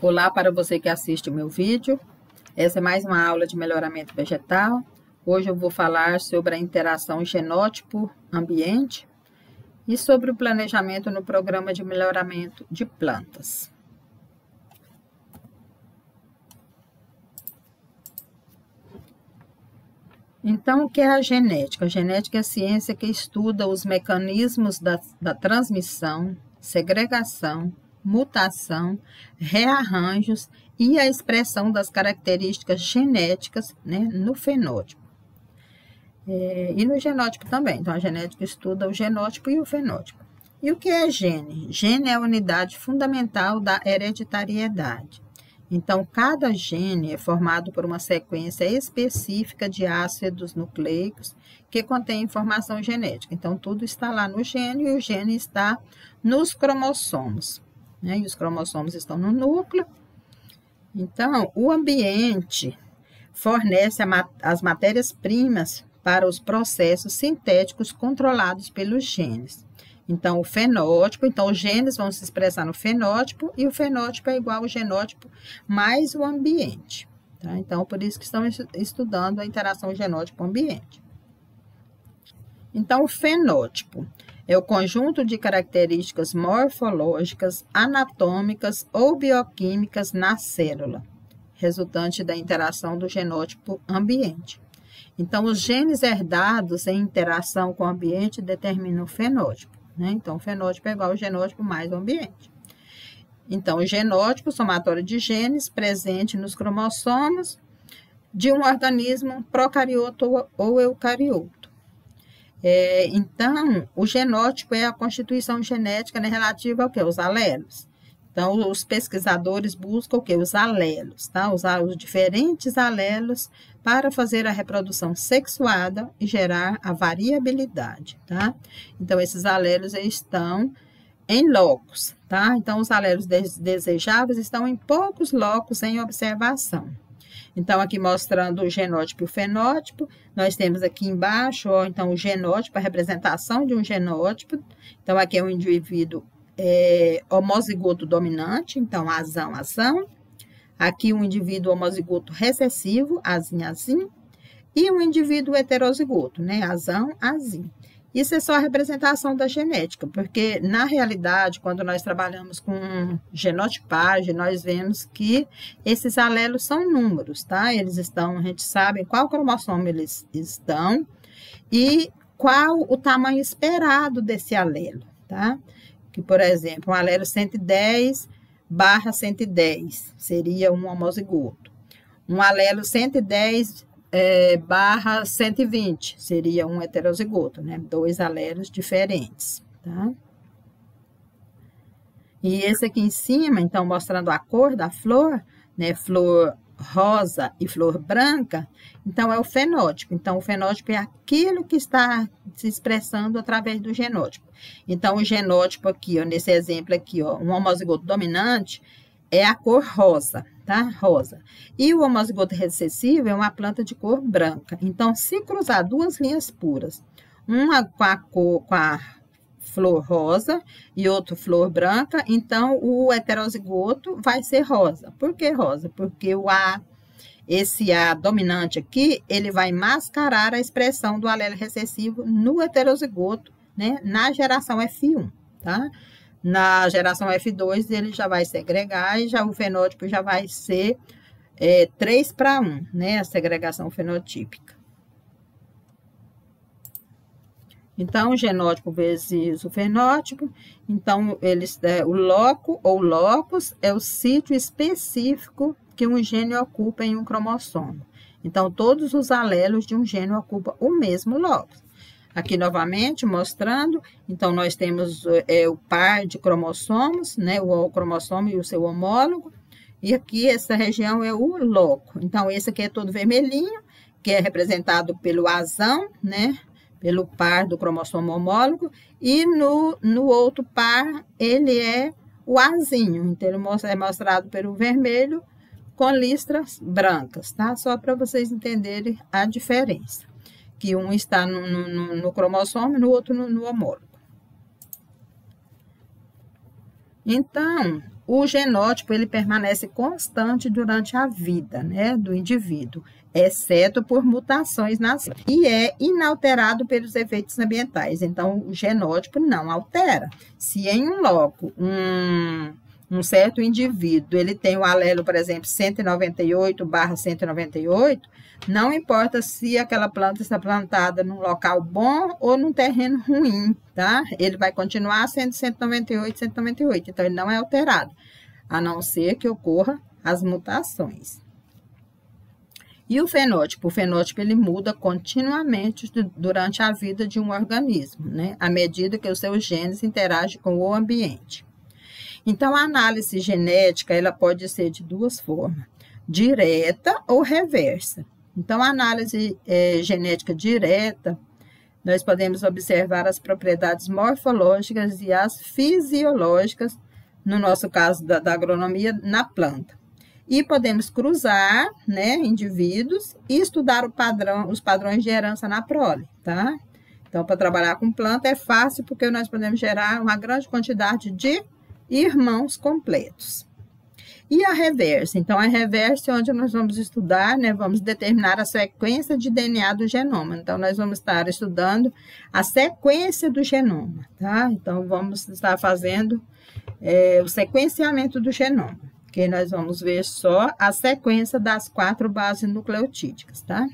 Olá para você que assiste o meu vídeo. Essa é mais uma aula de melhoramento vegetal. Hoje eu vou falar sobre a interação genótipo-ambiente e sobre o planejamento no programa de melhoramento de plantas. Então, o que é a genética? A genética é a ciência que estuda os mecanismos da transmissão, segregação, mutação, rearranjos e a expressão das características genéticas, né, no fenótipo. E no genótipo também. Então, a genética estuda o genótipo e o fenótipo. E o que é gene? Gene é a unidade fundamental da hereditariedade. Então, cada gene é formado por uma sequência específica de ácidos nucleicos que contém informação genética. Então, tudo está lá no gene e o gene está nos cromossomos, né? E os cromossomos estão no núcleo. Então, o ambiente fornece as matérias-primas para os processos sintéticos controlados pelos genes. Então, o fenótipo, então os genes vão se expressar no fenótipo e o fenótipo é igual ao genótipo mais o ambiente. Tá? Então, por isso que estamos estudando a interação genótipo-ambiente. Então, o fenótipo é o conjunto de características morfológicas, anatômicas ou bioquímicas na célula, resultante da interação do genótipo-ambiente. Então, os genes herdados em interação com o ambiente determinam o fenótipo. Né? Então, o fenótipo é igual ao genótipo mais o ambiente. Então, o genótipo, somatório de genes presente nos cromossomos de um organismo procarioto ou eucarioto. Então, o genótipo é a constituição genética, né, relativa ao quê? Os alelos. Então, os pesquisadores buscam o quê? Os alelos, tá? Usar os diferentes alelos para fazer a reprodução sexuada e gerar a variabilidade, tá? Então, esses alelos estão em locos, tá? Então, os alelos desejáveis estão em poucos locos em observação. Então, aqui mostrando o genótipo e o fenótipo, nós temos aqui embaixo, ó, então, o genótipo, a representação de um genótipo. Então, aqui é um indivíduo homozigoto dominante, então, azão, azão. Aqui um indivíduo homozigoto recessivo, azim, azim. E um indivíduo heterozigoto, né, azão, azim. Isso é só a representação da genética, porque, na realidade, quando nós trabalhamos com genotipagem, nós vemos que esses alelos são números, tá? Eles estão, a gente sabe em qual cromossomo eles estão e qual o tamanho esperado desse alelo, tá? Que, por exemplo, um alelo 110/110 seria um homozigoto. Um alelo 110/120 seria um heterozigoto, né? Dois alelos diferentes, tá? E esse aqui em cima, então, mostrando a cor da flor, né? Flor rosa e flor branca, então é o fenótipo. Então, o fenótipo é aquilo que está se expressando através do genótipo. Então, o genótipo aqui, ó, nesse exemplo aqui, ó, um homozigoto dominante é a cor rosa, tá? Rosa. E o homozigoto recessivo é uma planta de cor branca. Então, se cruzar duas linhas puras, uma com a flor rosa e outra flor branca, então o heterozigoto vai ser rosa. Por que rosa? Porque esse A dominante aqui, ele vai mascarar a expressão do alelo recessivo no heterozigoto, né, na geração F1, tá? Na geração F2, ele já vai segregar e já o fenótipo já vai ser 3:1, né, a segregação fenotípica. Então, o genótipo vezes o fenótipo, então, o loco ou locus é o sítio específico que um gene ocupa em um cromossomo. Então, todos os alelos de um gene ocupam o mesmo locus. Aqui, novamente, mostrando, então, nós temos o par de cromossomos, né, o cromossomo e o seu homólogo, e aqui, essa região é o loco. Então, esse aqui é todo vermelhinho, que é representado pelo azão, né, pelo par do cromossomo homólogo, e no outro par, ele é o azinho, então ele é mostrado pelo vermelho com listras brancas, tá? Só para vocês entenderem a diferença, que um está no cromossomo e no outro no homólogo. Então, o genótipo ele permanece constante durante a vida, né, do indivíduo, exceto por mutações nas e é inalterado pelos efeitos ambientais. Então, o genótipo não altera. Se em um loco um certo indivíduo ele tem o alelo, por exemplo, 198/198, não importa se aquela planta está plantada num local bom ou num terreno ruim, tá? Ele vai continuar sendo 198, 198, então ele não é alterado, a não ser que ocorra as mutações. E o fenótipo? O fenótipo ele muda continuamente durante a vida de um organismo, né? À medida que os seus genes interagem com o ambiente. Então, a análise genética ela pode ser de duas formas, direta ou reversa. Então, a análise genética direta, nós podemos observar as propriedades morfológicas e as fisiológicas, no nosso caso da agronomia, na planta. E podemos cruzar, né, indivíduos e estudar os padrões de herança na prole, tá? Então, para trabalhar com planta é fácil, porque nós podemos gerar uma grande quantidade de irmãos completos. E a reversa? Então, a reversa é onde nós vamos estudar, né, vamos determinar a sequência de DNA do genoma. Então, nós vamos estar estudando a sequência do genoma, tá? Então, vamos estar fazendo o sequenciamento do genoma, que nós vamos ver só a sequência das 4 bases nucleotídicas, tá?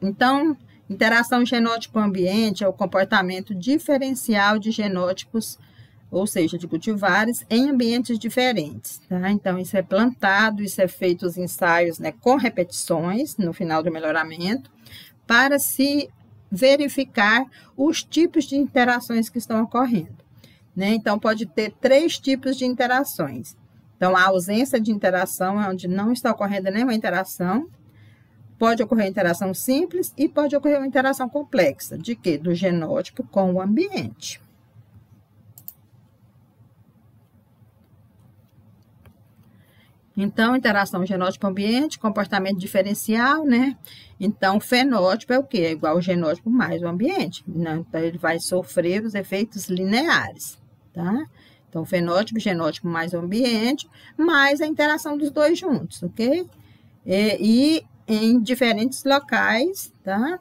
Então, interação genótipo-ambiente é o comportamento diferencial de genótipos, ou seja, de cultivares, em ambientes diferentes, tá? Então, isso é plantado, isso é feito os ensaios, né, com repetições no final do melhoramento, para se verificar os tipos de interações que estão ocorrendo, né? Então, pode ter 3 tipos de interações. Então, a ausência de interação é onde não está ocorrendo nenhuma interação. Pode ocorrer interação simples e pode ocorrer uma interação complexa. De quê? Do genótipo com o ambiente. Então, interação genótipo-ambiente, comportamento diferencial, né? Então, fenótipo é o quê? É igual ao genótipo mais o ambiente, né? Então, ele vai sofrer os efeitos lineares, tá? Então, fenótipo, genótipo mais o ambiente, mais a interação dos dois juntos, ok? E em diferentes locais, tá?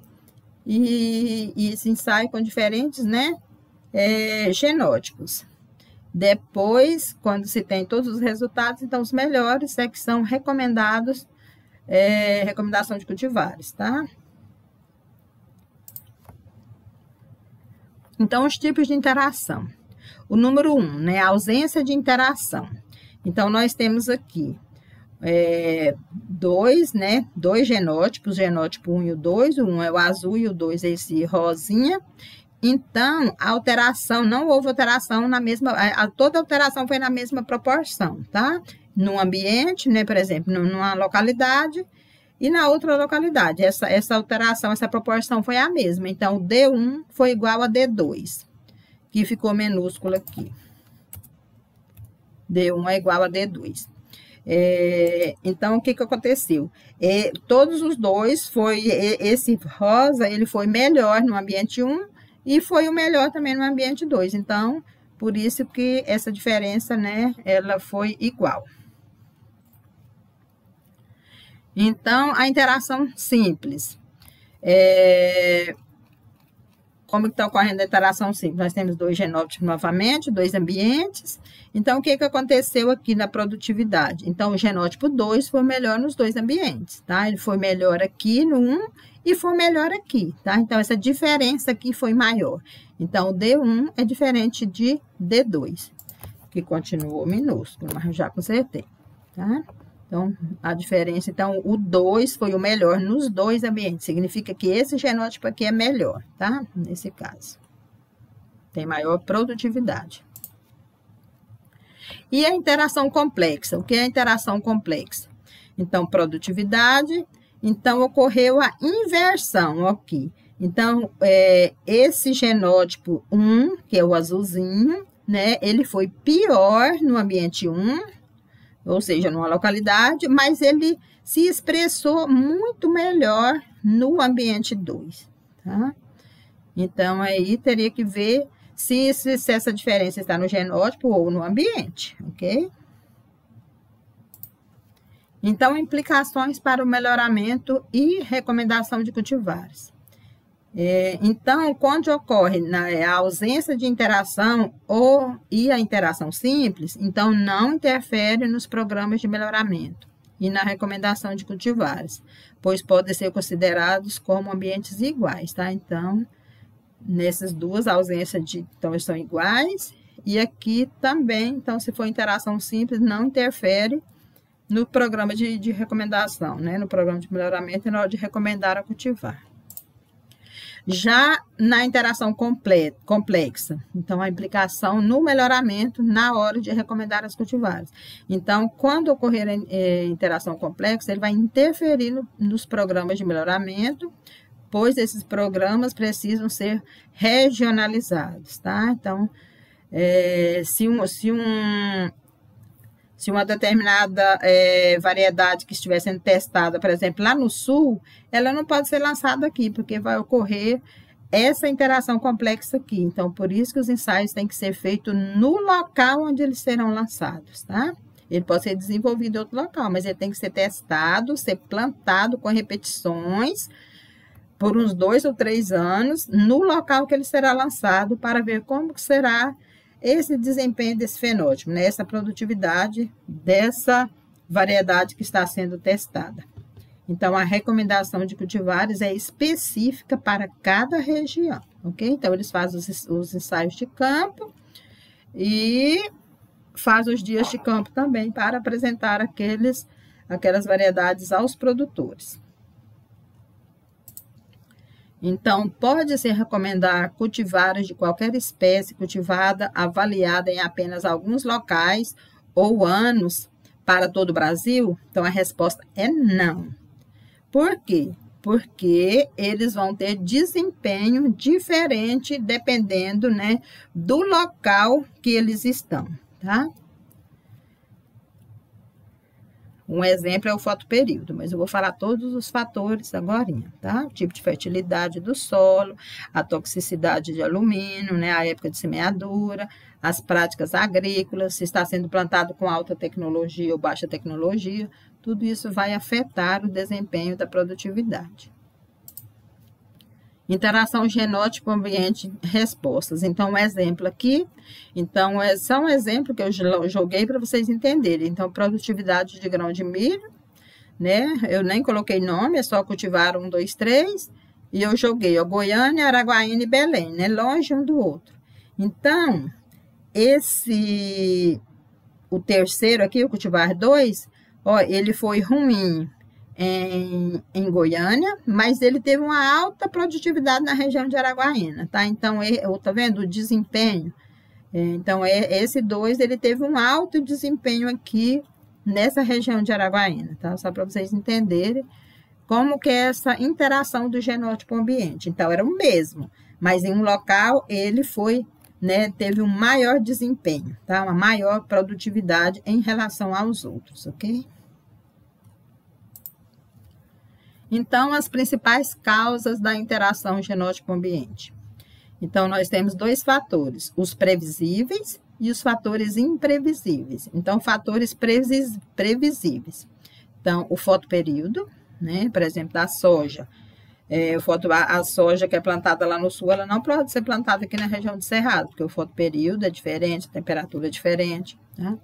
E se ensaia com diferentes, né, genótipos. Depois, quando se tem todos os resultados, então os melhores é que são recomendados, recomendação de cultivares, tá? Então, os tipos de interação. O número 1, né, a ausência de interação. Então, nós temos aqui dois genótipos, genótipo 1 e o 2, o 1 é o azul e o 2 é esse rosinha. Então, a alteração, não houve alteração na mesma, toda alteração foi na mesma proporção, tá? No ambiente, né, por exemplo, numa localidade e na outra localidade, essa alteração, essa proporção foi a mesma. Então, D1 foi igual a D2, que ficou minúsculo aqui. D1 é igual a D2. Então, o que aconteceu? Todos os dois, esse rosa, ele foi melhor no ambiente 1 e foi o melhor também no ambiente 2. Então, por isso que essa diferença, né, ela foi igual. Então, a interação simples. Como está ocorrendo a interação simples? Nós temos 2 genótipos novamente, 2 ambientes. Então, o que aconteceu aqui na produtividade? Então, o genótipo 2 foi melhor nos 2 ambientes, tá? Ele foi melhor aqui no 1 e foi melhor aqui, tá? Então, essa diferença aqui foi maior. Então, o D1 é diferente de D2, que continuou minúsculo, mas eu já consertei, tá? Então, a diferença, então, o 2 foi o melhor nos 2 ambientes. Significa que esse genótipo aqui é melhor, tá? Nesse caso. Tem maior produtividade. E a interação complexa? O que é a interação complexa? Então, produtividade. Então, ocorreu a inversão aqui. Então, esse genótipo 1, que é o azulzinho, né? Ele foi pior no ambiente 1, ou seja, numa localidade, mas ele se expressou muito melhor no ambiente 2, tá? Então, aí teria que ver se essa diferença está no genótipo ou no ambiente, ok? Então, implicações para o melhoramento e recomendação de cultivares. Então, quando ocorre a ausência de interação e a interação simples, então não interfere nos programas de melhoramento e na recomendação de cultivares, pois podem ser considerados como ambientes iguais, tá? Então, nessas duas ausências então eles são iguais, e aqui também, então, se for interação simples, não interfere no programa de recomendação, né? No programa de melhoramento e na hora de recomendar a cultivar. Já na interação complexa, então, a implicação no melhoramento na hora de recomendar as cultivares. Então, quando ocorrer a interação complexa, ele vai interferir nos programas de melhoramento, pois esses programas precisam ser regionalizados, tá? Então, se uma determinada variedade que estiver sendo testada, por exemplo, lá no sul, ela não pode ser lançada aqui, porque vai ocorrer essa interação complexa aqui. Então, por isso que os ensaios têm que ser feitos no local onde eles serão lançados, tá? Ele pode ser desenvolvido em outro local, mas ele tem que ser testado, ser plantado com repetições por uns 2 ou 3 anos no local que ele será lançado para ver como que será esse desempenho desse fenótipo, né? Essa produtividade dessa variedade que está sendo testada. Então, a recomendação de cultivares é específica para cada região, ok? Então, eles fazem os ensaios de campo e fazem os dias de campo também para apresentar aquelas variedades aos produtores. Então, pode-se recomendar cultivares de qualquer espécie cultivada avaliada em apenas alguns locais ou anos para todo o Brasil? Então, a resposta é não. Por quê? Porque eles vão ter desempenho diferente dependendo, né, do local que eles estão, tá? Um exemplo é o fotoperíodo, mas eu vou falar todos os fatores agora, tá? O tipo de fertilidade do solo, a toxicidade de alumínio, né? A época de semeadura, as práticas agrícolas, se está sendo plantado com alta tecnologia ou baixa tecnologia, tudo isso vai afetar o desempenho da produtividade. Interação genótipo, ambiente, respostas. Então, um exemplo aqui, então, é só um exemplo que eu joguei para vocês entenderem. Então, produtividade de grão de milho, né? Eu nem coloquei nome, é só cultivar 1, 2, 3, e eu joguei, ó, Goiânia, Araguaína e Belém, né? Longe um do outro. Então, o terceiro aqui, o cultivar 2, ó, ele foi ruim em Goiânia, mas ele teve uma alta produtividade na região de Araguaína, tá? Então, tá vendo o desempenho? Então, esse 2, ele teve um alto desempenho aqui nessa região de Araguaína, tá? Só para vocês entenderem como que é essa interação do genótipo ambiente. Então, era o mesmo, mas em um local ele foi, né, teve um maior desempenho, tá? Uma maior produtividade em relação aos outros, ok? Então, as principais causas da interação genótipo-ambiente. Então, nós temos 2 fatores, os previsíveis e os fatores imprevisíveis. Então, fatores previsíveis. Então, o fotoperíodo, né? Por exemplo, da soja. A soja que é plantada lá no sul, ela não pode ser plantada aqui na região de Cerrado, porque o fotoperíodo é diferente, a temperatura é diferente, tá?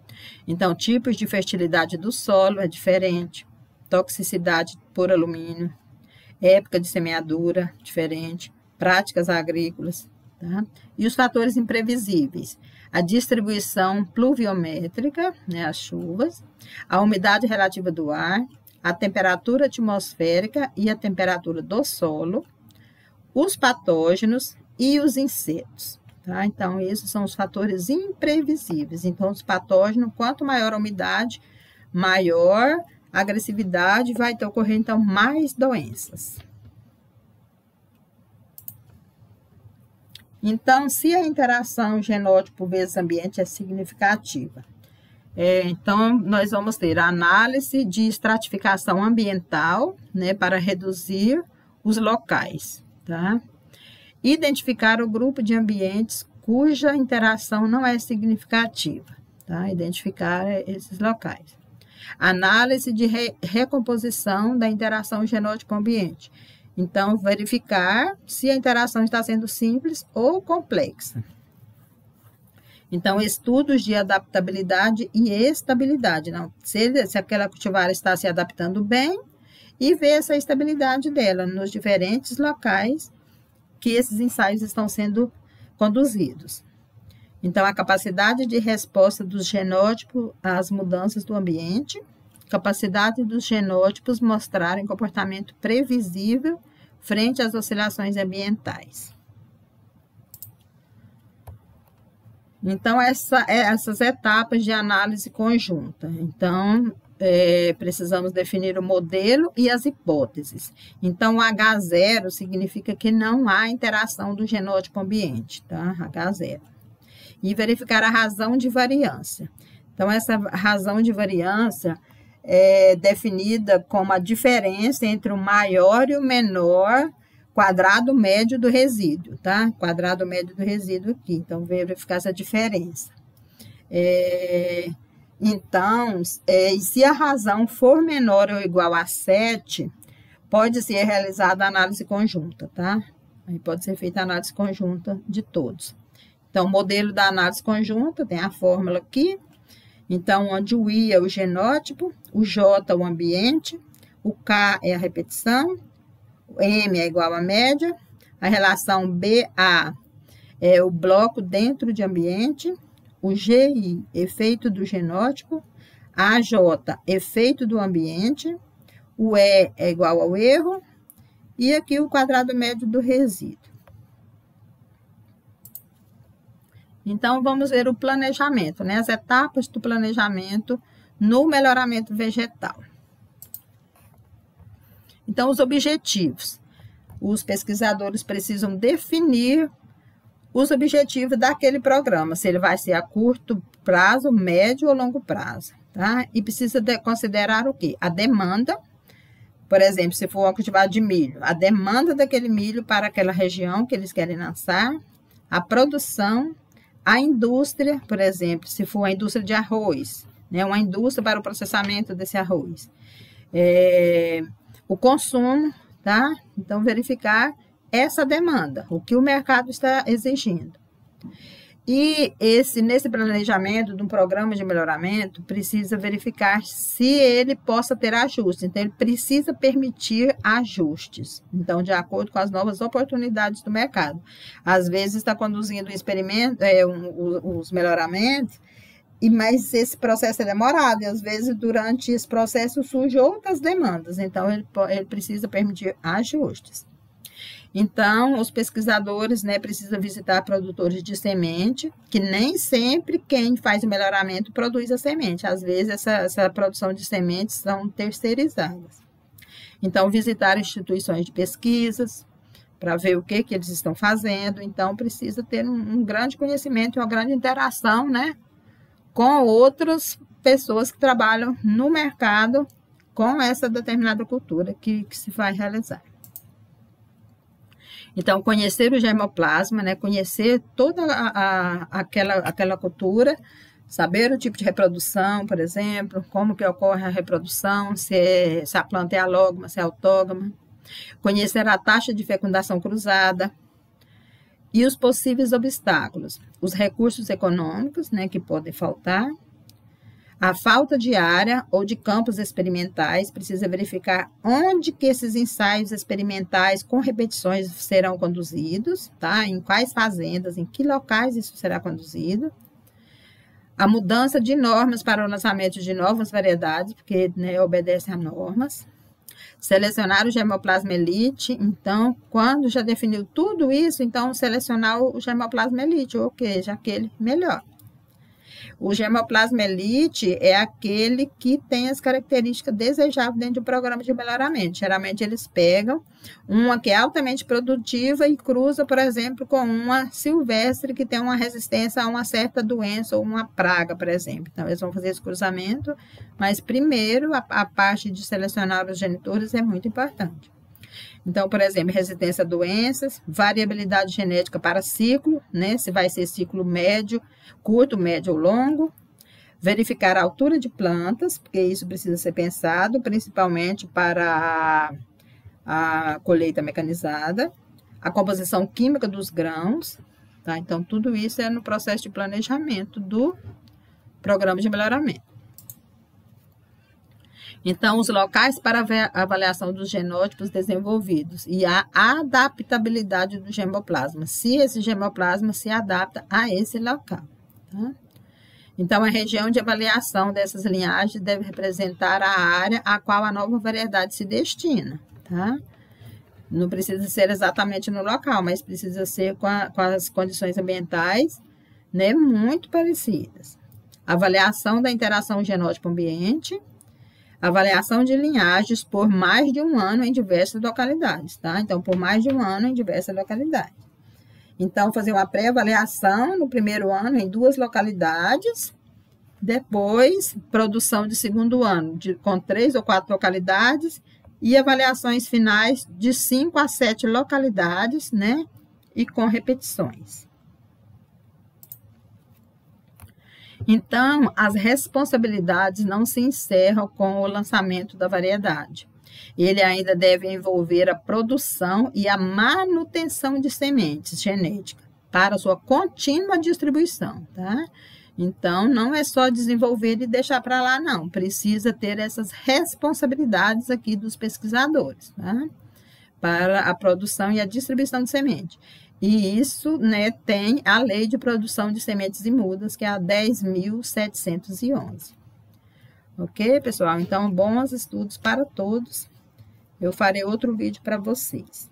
Então, tipos de fertilidade do solo é diferente. Toxicidade por alumínio, época de semeadura diferente, práticas agrícolas, tá? E os fatores imprevisíveis, a distribuição pluviométrica, né, as chuvas, a umidade relativa do ar, a temperatura atmosférica e a temperatura do solo, os patógenos e os insetos, tá? Então, esses são os fatores imprevisíveis. Então, os patógenos, quanto maior a umidade, maior agressividade, vai ocorrer, então, mais doenças. Então, se a interação genótipo vezes ambiente é significativa, então, nós vamos ter a análise de estratificação ambiental, né, para reduzir os locais, tá? Identificar o grupo de ambientes cuja interação não é significativa, tá? Identificar esses locais. Análise de recomposição da interação genótipo-ambiente. Então, verificar se a interação está sendo simples ou complexa. Então, estudos de adaptabilidade e estabilidade. Não, se aquela cultivar está se adaptando bem e ver essa estabilidade dela nos diferentes locais que esses ensaios estão sendo conduzidos. Então, a capacidade de resposta dos genótipos às mudanças do ambiente, capacidade dos genótipos mostrarem comportamento previsível frente às oscilações ambientais. Então, essas etapas de análise conjunta. Então, precisamos definir o modelo e as hipóteses. Então, H0 significa que não há interação do genótipo ambiente, tá? H0. E verificar a razão de variância. Então, essa razão de variância é definida como a diferença entre o maior e o menor quadrado médio do resíduo, tá? Quadrado médio do resíduo aqui. Então, verificar essa diferença. Então, se a razão for menor ou igual a 7, pode ser realizada a análise conjunta, tá? Aí pode ser feita a análise conjunta de todos. Então, o modelo da análise conjunta, tem a fórmula aqui. Então, onde o I é o genótipo, o J o ambiente, o K é a repetição, o M é igual à média, a relação BA é o bloco dentro de ambiente, o GI, efeito do genótipo, AJ, efeito do ambiente, o E é igual ao erro, e aqui o quadrado médio do resíduo. Então, vamos ver o planejamento, né? As etapas do planejamento no melhoramento vegetal. Então, os objetivos. Os pesquisadores precisam definir os objetivos daquele programa, se ele vai ser a curto prazo, médio ou longo prazo, tá? E precisa considerar o quê? A demanda, por exemplo, se for uma cultivar de milho, a demanda daquele milho para aquela região que eles querem lançar, a produção, a indústria, por exemplo, se for a indústria de arroz, né? Uma indústria para o processamento desse arroz. O consumo, tá? Então, verificar essa demanda, o que o mercado está exigindo. E nesse planejamento de um programa de melhoramento, precisa verificar se ele possa ter ajustes. Então, ele precisa permitir ajustes. Então, de acordo com as novas oportunidades do mercado. Às vezes, está conduzindo os melhoramentos, mas esse processo é demorado. E, às vezes, durante esse processo, surgem outras demandas. Então, ele precisa permitir ajustes. Então, os pesquisadores, né, precisam visitar produtores de semente, que nem sempre quem faz o melhoramento produz a semente. Às vezes, essa produção de sementes são terceirizadas. Então, visitar instituições de pesquisas, para ver o que eles estão fazendo. Então, precisa ter um grande conhecimento e uma grande interação, né, com outras pessoas que trabalham no mercado com essa determinada cultura que se vai realizar. Então, conhecer o germoplasma, né? Conhecer toda aquela cultura, saber o tipo de reprodução, por exemplo, como que ocorre a reprodução, se a planta é alógama, se é autógama. Conhecer a taxa de fecundação cruzada e os possíveis obstáculos, os recursos econômicos, né, que podem faltar. A falta de área ou de campos experimentais, precisa verificar onde que esses ensaios experimentais com repetições serão conduzidos, tá? Em quais fazendas, em que locais isso será conduzido. A mudança de normas para o lançamento de novas variedades, porque, né, obedece a normas. Selecionar o germoplasma elite, então, quando já definiu tudo isso, então, selecionar o germoplasma elite, ou seja, aquele melhor. O germoplasma elite é aquele que tem as características desejáveis dentro do programa de melhoramento. Geralmente, eles pegam uma que é altamente produtiva e cruza, por exemplo, com uma silvestre que tem uma resistência a uma certa doença ou uma praga, por exemplo. Então, eles vão fazer esse cruzamento, mas primeiro, a parte de selecionar os genitores é muito importante. Então, por exemplo, resistência a doenças, variabilidade genética para ciclo, né? Se vai ser ciclo médio, curto, médio ou longo. Verificar a altura de plantas, porque isso precisa ser pensado, principalmente para a colheita mecanizada. A composição química dos grãos, tá? Então, tudo isso é no processo de planejamento do programa de melhoramento. Então, os locais para avaliação dos genótipos desenvolvidos e a adaptabilidade do germoplasma, se esse germoplasma se adapta a esse local, tá? Então, a região de avaliação dessas linhagens deve representar a área a qual a nova variedade se destina, tá? Não precisa ser exatamente no local, mas precisa ser com as condições ambientais, né, muito parecidas. Avaliação da interação genótipo-ambiente, avaliação de linhagens por mais de um ano em diversas localidades, tá? Então, por mais de um ano em diversas localidades. Então, fazer uma pré-avaliação no primeiro ano em 2 localidades, depois, produção de segundo ano com 3 ou 4 localidades e avaliações finais de 5 a 7 localidades, né? E com repetições. Então, as responsabilidades não se encerram com o lançamento da variedade. Ele ainda deve envolver a produção e a manutenção de sementes genéticas para sua contínua distribuição, tá? Então, não é só desenvolver e deixar para lá, não. Precisa ter essas responsabilidades aqui dos pesquisadores, tá? Para a produção e a distribuição de semente. E isso, né, tem a Lei de Produção de Sementes e Mudas, que é a 10.711. Ok, pessoal? Então, bons estudos para todos. Eu farei outro vídeo para vocês.